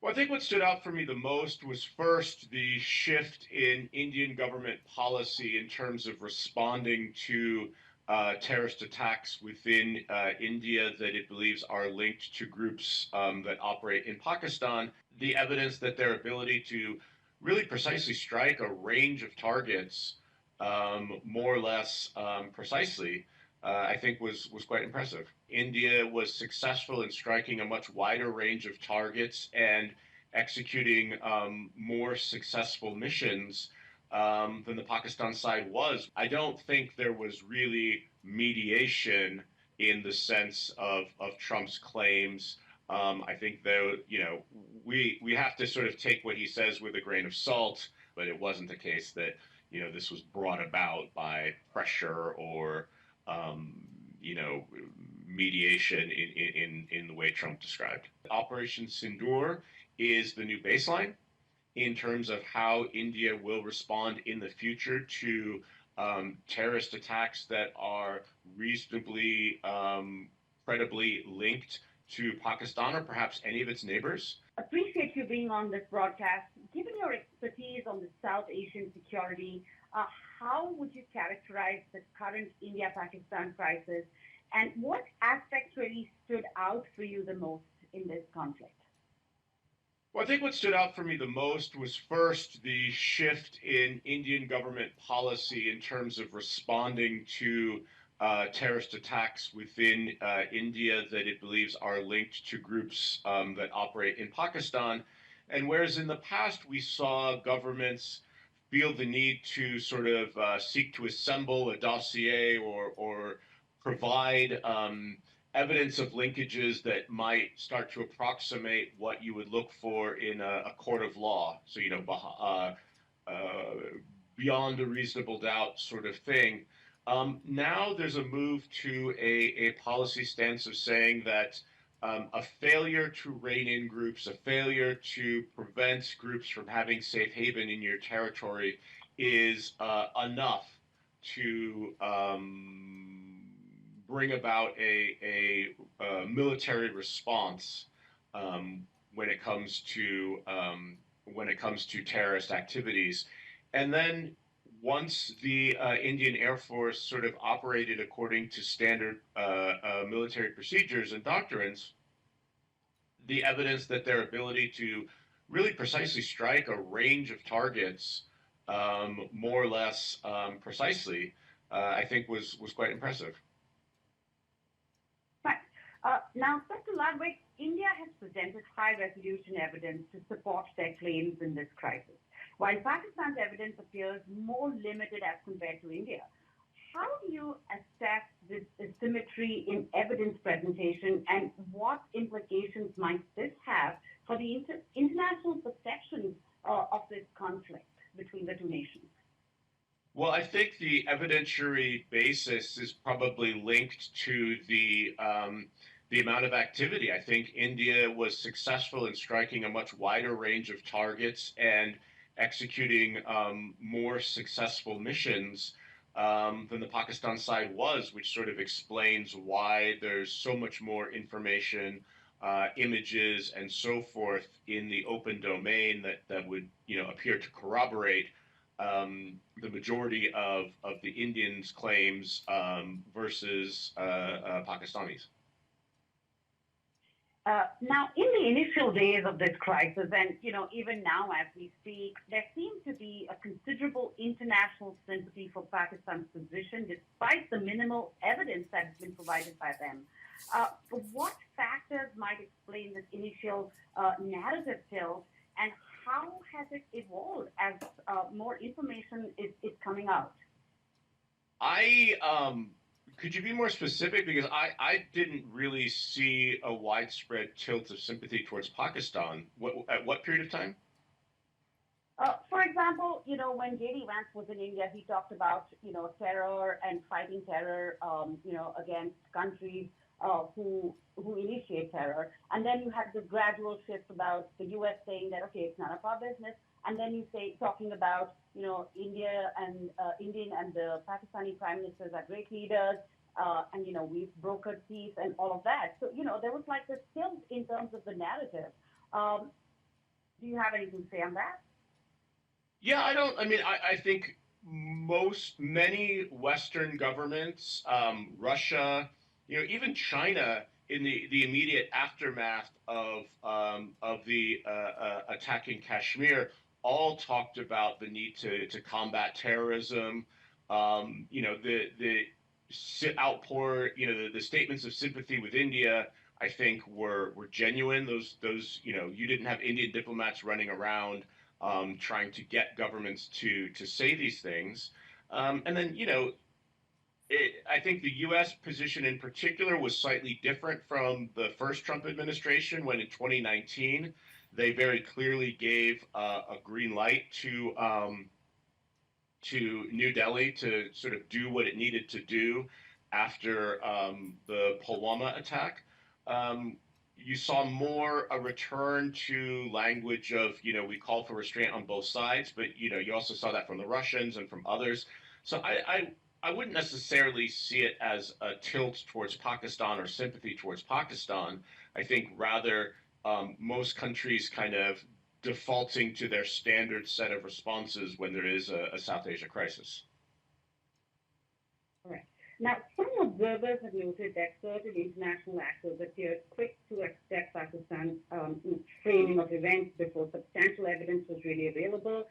Well, I think what stood out for me the most was first the shift in Indian government policy in terms of responding to terrorist attacks within India that it believes are linked to groups that operate in Pakistan. The evidence that their ability to really precisely strike a range of targets, more or less precisely, I think was quite impressive. India was successful in striking a much wider range of targets and executing more successful missions than the Pakistan side was. I don't think there was really mediation in the sense of Trump's claims. I think though, we have to sort of take what he says with a grain of salt, but it wasn't the case that this was brought about by pressure or you know, mediation in the way Trump described. Operation Sindoor is the new baseline in terms of how India will respond in the future to terrorist attacks that are reasonably credibly linked to Pakistan or perhaps any of its neighbors. Appreciate you being on this broadcast. Given your expertise on the South Asian security, how would you characterize the current India-Pakistan crisis, and what aspects really stood out for you the most in this conflict? Well, I think what stood out for me the most was first the shift in Indian government policy in terms of responding to terrorist attacks within India that it believes are linked to groups that operate in Pakistan. And whereas in the past we saw governments feel the need to sort of seek to assemble a dossier or provide evidence of linkages that might start to approximate what you would look for in a court of law. So, beyond a reasonable doubt sort of thing. Now there's a move to a policy stance of saying that a failure to rein in groups, a failure to prevent groups from having safe haven in your territory is enough to bring about a military response when it comes to terrorist activities. And then once the Indian Air Force sort of operated according to standard military procedures and doctrines, the evidence that their ability to really precisely strike a range of targets, more or less precisely, I think was quite impressive. Right. Now, Dr. Ludwig, India has presented high resolution evidence to support their claims in this crisis, while Pakistan's evidence appears more limited as compared to India. How do you assess this asymmetry in evidence presentation, and what implications might this have for the international perception of this conflict between the two nations? Well, I think the evidentiary basis is probably linked to the amount of activity. I think India was successful in striking a much wider range of targets and executing more successful missions than the Pakistan side was, which sort of explains why there's so much more information, images, and so forth in the open domain that would appear to corroborate the majority of the Indians' claims versus Pakistanis. Now, in the initial days of this crisis, and even now as we speak, there seems to be a considerable international sympathy for Pakistan's position, despite the minimal evidence that has been provided by them. What factors might explain this initial narrative tilt, and how has it evolved as more information is coming out? Could you be more specific? Because I didn't really see a widespread tilt of sympathy towards Pakistan. At what period of time? For example, when J.D. Vance was in India, he talked about, terror and fighting terror, against countries who initiate terror. And then you had the gradual shift about the U.S. saying that, okay, it's none of our business. And then you say, talking about, India and Indian and the Pakistani prime ministers are great leaders, and, we've brokered peace and all of that. So, there was like this tilt in terms of the narrative. Do you have anything to say on that? Yeah, I don't. I mean, I think many Western governments, Russia, even China, in the immediate aftermath of the attacking Kashmir, all talked about the need to combat terrorism. The outpour, the statements of sympathy with India, I think were genuine. You didn't have Indian diplomats running around trying to get governments to say these things. And then, I think the U.S. position in particular was slightly different from the first Trump administration when in 2019 they very clearly gave a green light to New Delhi to sort of do what it needed to do after the Pulwama attack. You saw more a return to language of, we call for restraint on both sides, but, you also saw that from the Russians and from others. So I wouldn't necessarily see it as a tilt towards Pakistan or sympathy towards Pakistan. I think rather most countries kind of defaulting to their standard set of responses when there is a South Asia crisis. All right. Now, some observers have noted that certain international actors appeared quick to accept Pakistan's framing of events before substantial evidence was really available.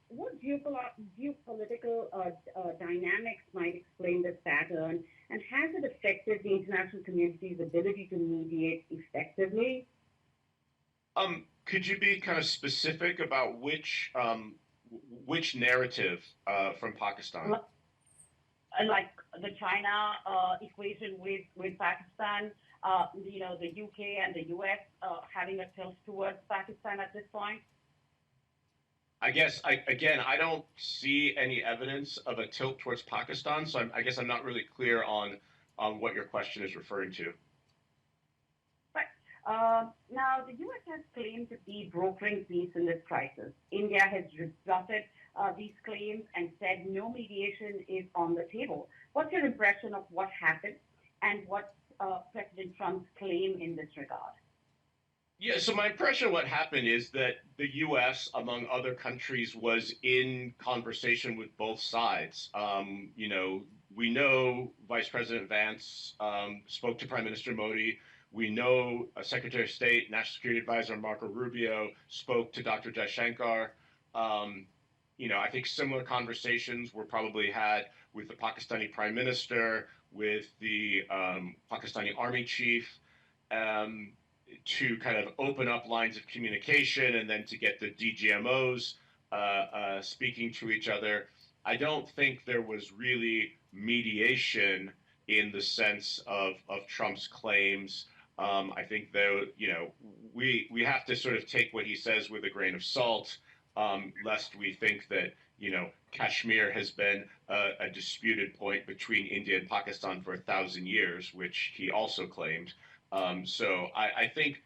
What geopolitical dynamics might explain this pattern, and has it affected the international community's ability to mediate effectively? Could you be kind of specific about which narrative from Pakistan? Like the China equation with Pakistan, the UK and the US having a tilt towards Pakistan at this point? I guess I don't see any evidence of a tilt towards Pakistan, so I guess I'm not really clear on what your question is referring to. Now, the U.S. has claimed to be brokering peace in this crisis. India has rebutted these claims and said no mediation is on the table. What's your impression of what happened and what's President Trump's claim in this regard? Yeah, so my impression of what happened is that the U.S., among other countries, was in conversation with both sides. We know Vice President Vance spoke to Prime Minister Modi. We know Secretary of State, National Security Advisor Marco Rubio spoke to Dr. Jaishankar. I think similar conversations were probably had with the Pakistani Prime Minister, with the Pakistani Army Chief, to kind of open up lines of communication and then to get the DGMOs speaking to each other. I don't think there was really mediation in the sense of Trump's claims. I think though, we have to sort of take what he says with a grain of salt, lest we think that, Kashmir has been a disputed point between India and Pakistan for 1,000 years, which he also claimed. So I think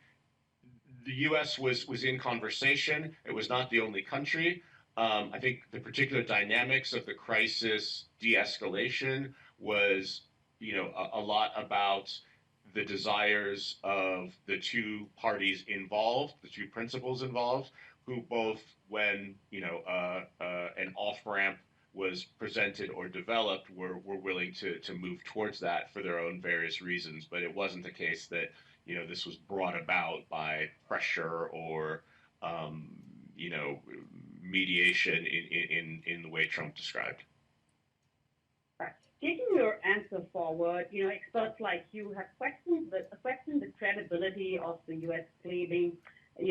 the U.S. was in conversation. It was not the only country. I think the particular dynamics of the crisis de-escalation was, a lot about the desires of the two parties involved, the two principals involved, who both, when an off ramp was presented or developed, were willing to move towards that for their own various reasons. But it wasn't the case that this was brought about by pressure or mediation in the way Trump described. Taking your answer forward, experts like you have questioned the credibility of the U.S. claiming,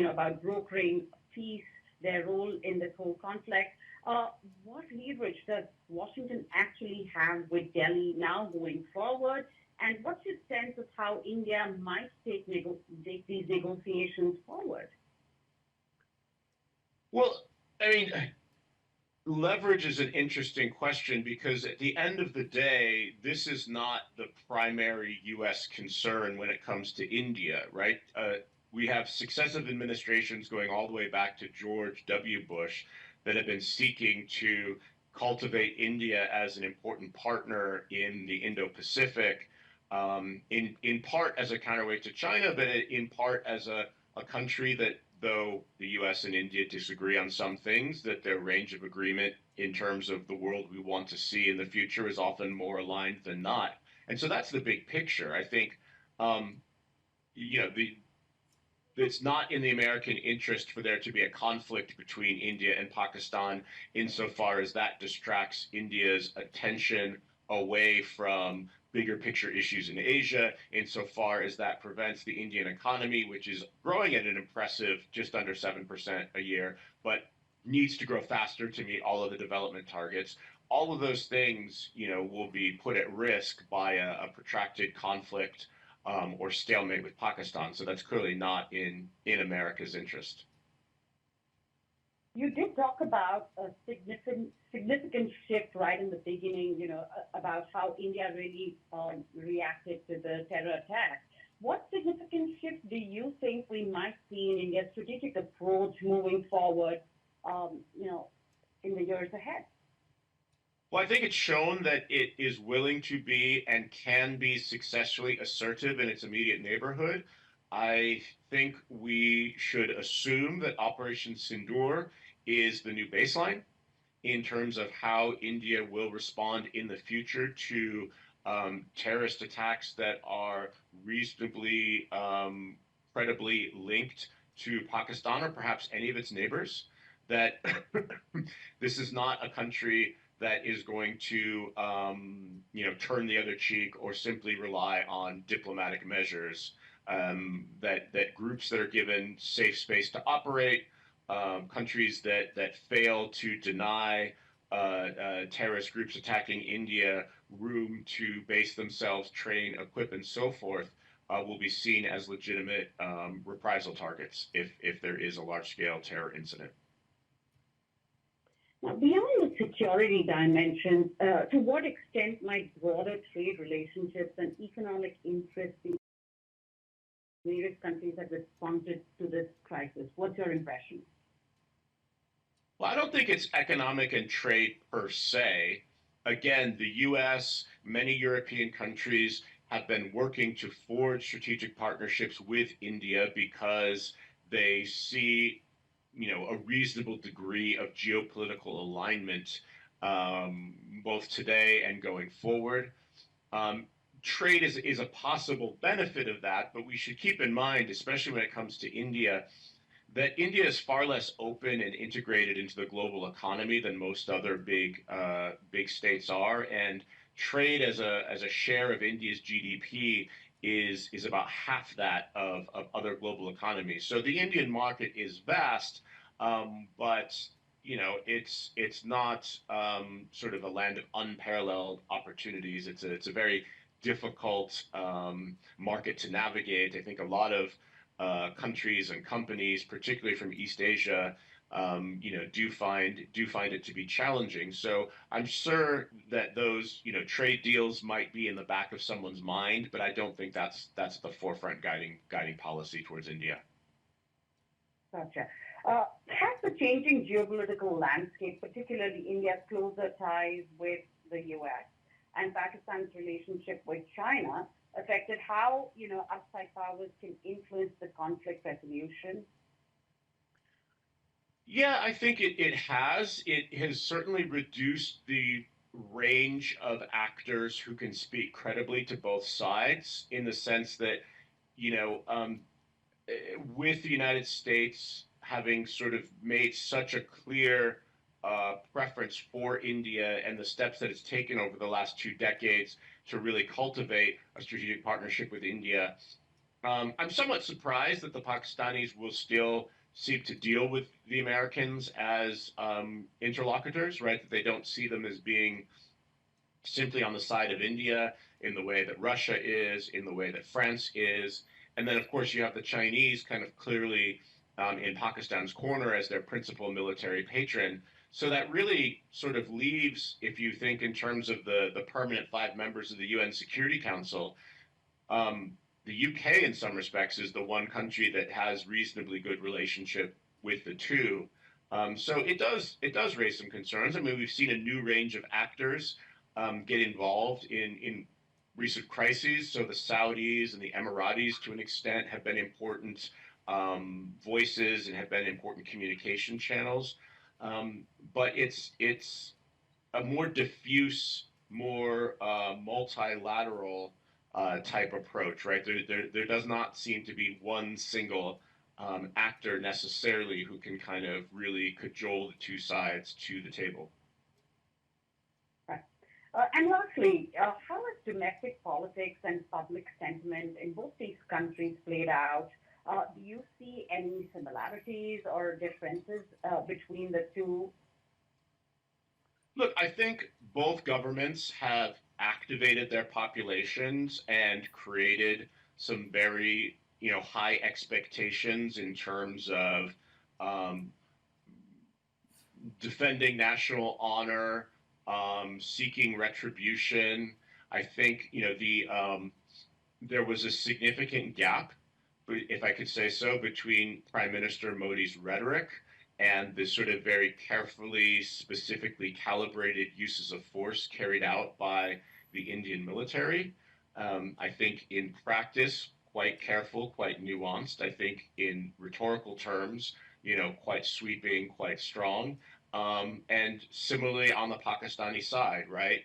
about brokering peace, their role in this whole conflict. What leverage does Washington actually have with Delhi now going forward? And what's your sense of how India might take these negotiations forward? Well, I mean, leverage is an interesting question because at the end of the day, this is not the primary U.S. concern when it comes to India, right? We have successive administrations going all the way back to George W. Bush that have been seeking to cultivate India as an important partner in the Indo-Pacific, in part as a counterweight to China, but in part as a country though the U.S. and India disagree on some things, that their range of agreement in terms of the world we want to see in the future is often more aligned than not. And so that's the big picture. I think, um, you know, it's not in the American interest for there to be a conflict between India and Pakistan insofar as that distracts India's attention away from bigger picture issues in Asia, insofar as that prevents the Indian economy, which is growing at an impressive just under 7% a year, but needs to grow faster to meet all of the development targets. All of those things, will be put at risk by a protracted conflict or stalemate with Pakistan. So that's clearly not in America's interest. You did talk about a significant shift right in the beginning, about how India really reacted to the terror attack. What significant shift do you think we might see in India's strategic approach moving forward, in the years ahead? Well, I think it's shown that it is willing to be and can be successfully assertive in its immediate neighborhood. I think we should assume that Operation Sindoor is the new baseline in terms of how India will respond in the future to terrorist attacks that are reasonably credibly linked to Pakistan or perhaps any of its neighbors. That this is not a country that is going to, turn the other cheek or simply rely on diplomatic measures. That groups that are given safe space to operate, countries that fail to deny terrorist groups attacking India room to base themselves, train, equip, and so forth, will be seen as legitimate reprisal targets if there is a large-scale terror incident. Now, beyond the security dimension, to what extent might broader trade relationships and economic interests in various countries have responded to this crisis? What's your impression? Well, I don't think it's economic and trade per se. Again, the US, many European countries have been working to forge strategic partnerships with India because they see, a reasonable degree of geopolitical alignment, both today and going forward. Um, Trade is a possible benefit of that, but we should keep in mind, especially when it comes to India, that India is far less open and integrated into the global economy than most other big states are, and trade as a share of India's GDP is about half that of other global economies. So the Indian market is vast, but it's not sort of a land of unparalleled opportunities. It's a very difficult market to navigate. I think a lot of countries and companies, particularly from East Asia, do find it to be challenging. So I'm sure that those, trade deals might be in the back of someone's mind, but I don't think that's the forefront guiding policy towards India. Gotcha. Has the changing geopolitical landscape, particularly India's closer ties with the U.S. and Pakistan's relationship with China, affected how, outside powers can influence the conflict resolution? Yeah, I think it has. It has certainly reduced the range of actors who can speak credibly to both sides in the sense that, you know, um, with the United States having sort of made such a clear preference for India and the steps that it's taken over the last 2 decades to really cultivate a strategic partnership with India, I'm somewhat surprised that the Pakistanis will still seek to deal with the Americans as interlocutors, right? That they don't see them as being simply on the side of India in the way that Russia is, in the way that France is. And then, of course, you have the Chinese kind of clearly in Pakistan's corner as their principal military patron. So that really sort of leaves, if you think in terms of the permanent 5 members of the UN Security Council, the UK in some respects is the one country that has reasonably good relationship with the two. So it does raise some concerns. I mean, we've seen a new range of actors get involved in recent crises. So the Saudis and the Emiratis, to an extent, have been important voices and have been important communication channels. But it's a more diffuse, more multilateral type approach, right? There does not seem to be one single actor necessarily who can kind of really cajole the two sides to the table. Right. And lastly, how has domestic politics and public sentiment in both these countries played out? Do you see any similarities or differences between the two? Look, I think both governments have activated their populations and created some very, high expectations in terms of um, defending national honor, seeking retribution. I think, there was a significant gap, if I could say so, between Prime Minister Modi's rhetoric and the sort of very carefully, specifically calibrated uses of force carried out by the Indian military. I think in practice, quite careful, quite nuanced. I think in rhetorical terms, quite sweeping, quite strong. And similarly on the Pakistani side, right?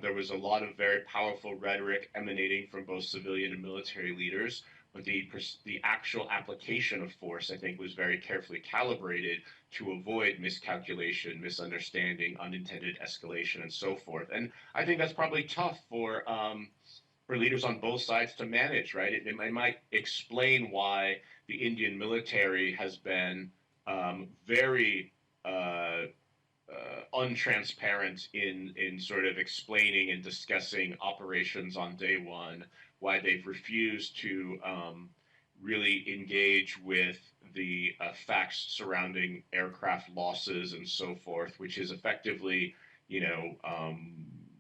There was a lot of very powerful rhetoric emanating from both civilian and military leaders, but the actual application of force, I think, was very carefully calibrated to avoid miscalculation, misunderstanding, unintended escalation, and so forth. And I think that's probably tough for leaders on both sides to manage, right? It might explain why the Indian military has been very untransparent in sort of explaining and discussing operations on day one, why they've refused to really engage with the facts surrounding aircraft losses and so forth, which is effectively,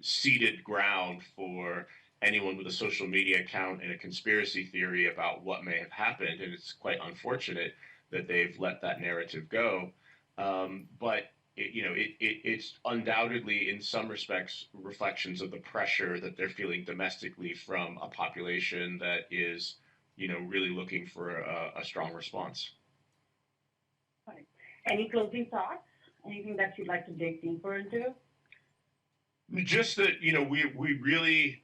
ceded ground for anyone with a social media account and a conspiracy theory about what may have happened. And it's quite unfortunate that they've let that narrative go. But it's undoubtedly, in some respects, reflections of the pressure that they're feeling domestically from a population that is, really looking for a strong response. Right. Any closing thoughts? Anything that you'd like to dig deeper into? Just that, we really,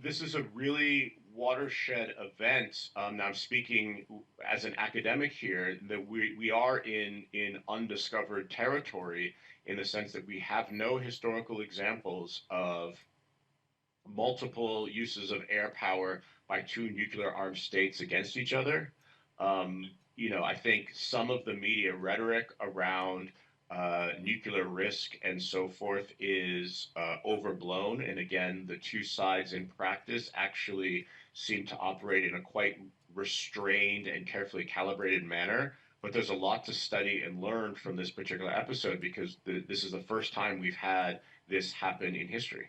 this is a really watershed event. Now I'm speaking as an academic here, that we are in undiscovered territory, in the sense that we have no historical examples of multiple uses of air power by two nuclear armed states against each other. I think some of the media rhetoric around nuclear risk and so forth is overblown. And again, the two sides in practice actually seem to operate in a quite restrained and carefully calibrated manner. But there's a lot to study and learn from this particular episode, because this is the first time we've had this happen in history.